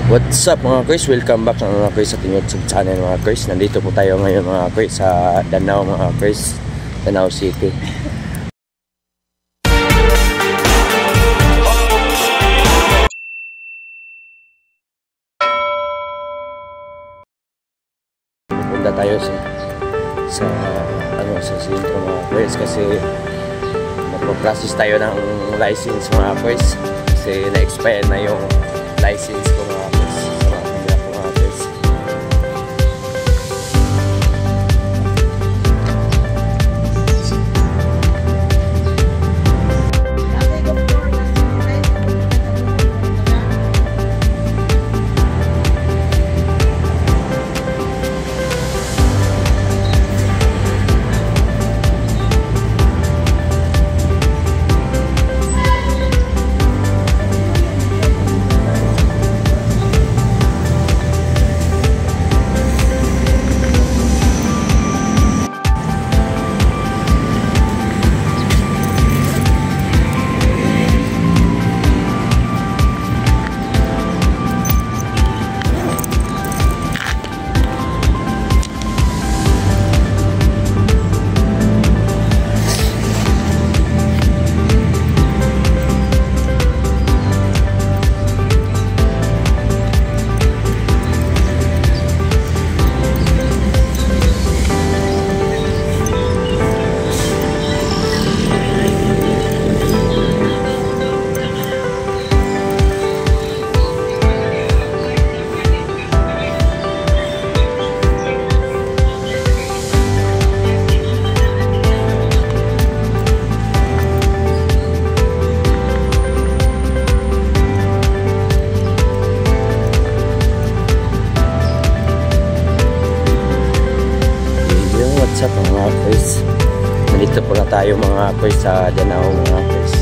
What's up mga Chris? Welcome back mga Chris sa ating YouTube channel mga Chris. Nandito po tayo ngayon mga Chris sa Danao mga Chris, Danao City. Punta tayo sa sentro mga Chris kasi magpo-process tayo ng license mga Chris kasi na-expire na yung license ko mga Chris sa mga kamera ko mga Chris. What's up mga Chris? Nandito po na tayo mga Chris sa Danao mga Chris.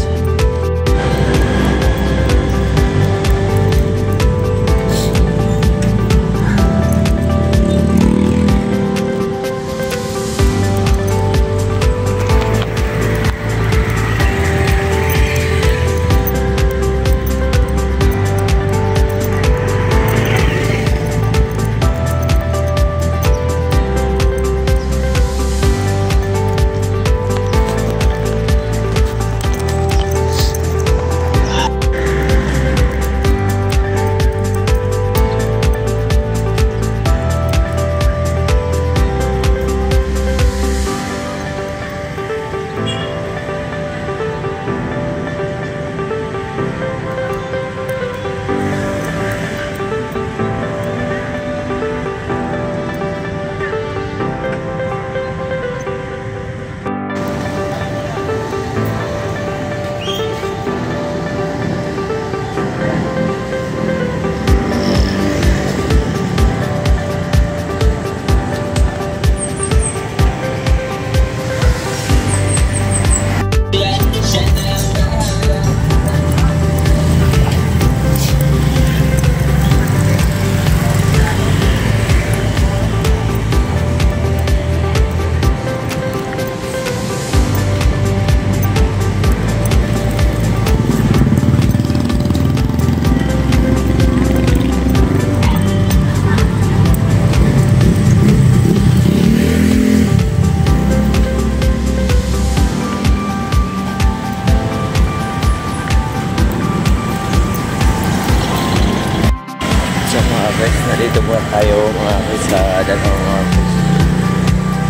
Nandito po tayo mga Chris sa Danao mga Chris.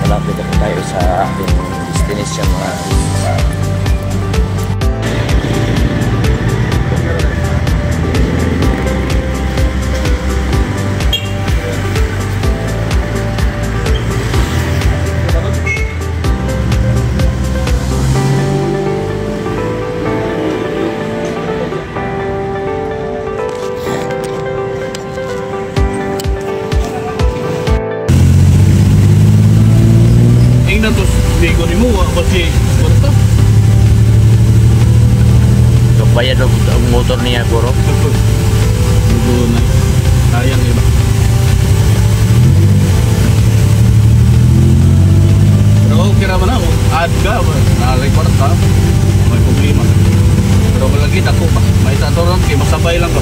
Malapit na po tayo sa ating destination mga Chris. Bigo ni mo, kasi kwarta. Bayad ang motor niya bro. Bigo na. Sayang iba. Pero okay naman ako. Add ka, nalay kwarta. May problema. Pero malagi ako ba? May tatoran kayo, masabay lang ba?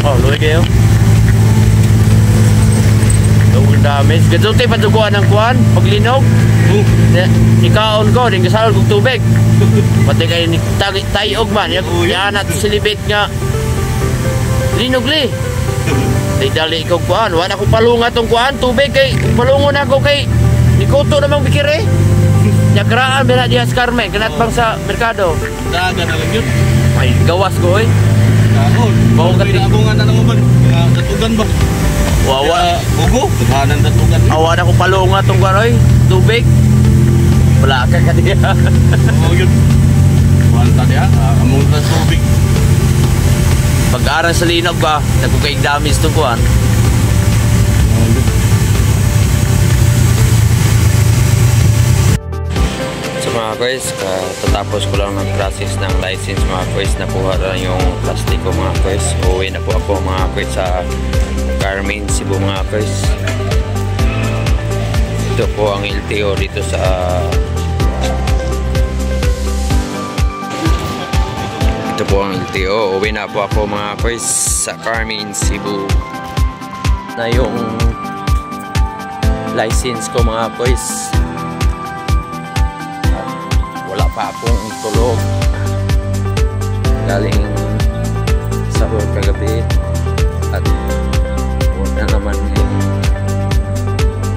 Oh, luwi kayo. Tungkol damage. Gadunti patuguan ng kuhan. Paglinog. Ikaon ko. Din kasalol kong tubig. Pati kayo ni tayog man. Yan at silibit nga. Linugli. Dali ko kuhan. Wala ko palunga tong kuhan. Tubig kay. Palungon ako kay. Nikuto namang bikire. Nyagraan bila diya sa Carmen. Kanat bang sa merkado. Daga na lang yun. Ay, gawas ko eh. Dahon. Bawang Kaya naabungan na naman ba? Datugan ba? Wawa. Bugo. Daghanan datugan. Awa na ko palunga tong kuhan. Tubig. Wala ka ka diya. Oo yun. Wanta diya. Among na tubig. Pag-aral sa linog ba? Nagkukaig damage tong kuhan. Mga guys, tatapos ko lang mag-process ng license mga guys. Nakuha lang yung plastic ko mga guys. Uwi na po ako mga guys sa Carmen, Cebu mga guys. Ito po ang LTO dito sa ito po ang LTO. Uwi na po ako mga guys sa Carmen, Cebu na yung license ko mga guys. Wala pa akong tulog galing sa work kagabi at huwag na naman yung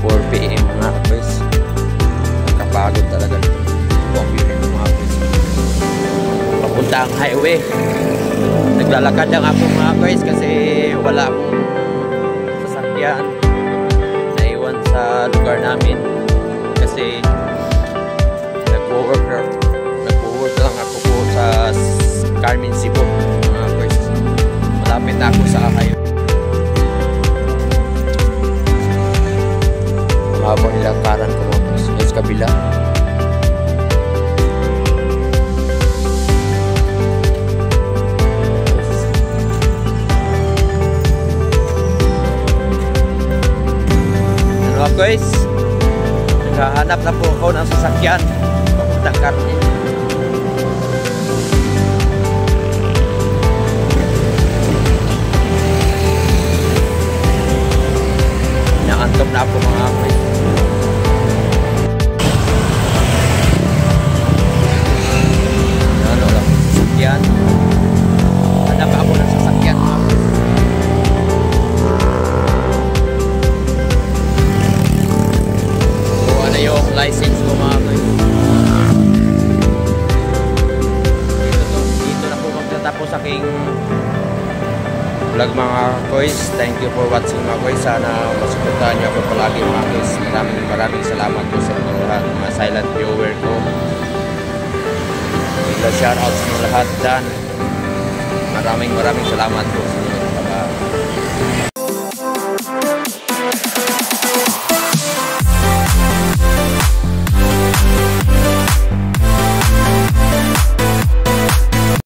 4 PM mga kapis. Nakapagod talaga huwag yun mga kapis. Papunta ang highway, naglalakad lang ako mga kapis kasi wala akong sasakyan naiwan sa lugar namin kasi nag-work lang ako po sa Carmen, Cebu mga boys. Malapit na ako sa highway. Habang nilakaran ko mga boys sa kabila. Mga boys, naghahanap na po ako ng sasakyan papuntang Carmen. Naantok na ako mga boys. Ano lang, sasakyan. Hanap ako ng sasakyan mga boys. Kuha na yung license ko mga boys. Dito na po magtatapos aking vlog mga boys. Thank you for watching mga boys. Sana masuportahan niyo ako palagi mga boys. Maraming salamat po sa inyo lahat, mga silent viewer ko. Shoutout sa lahat dyan. Maraming salamat po.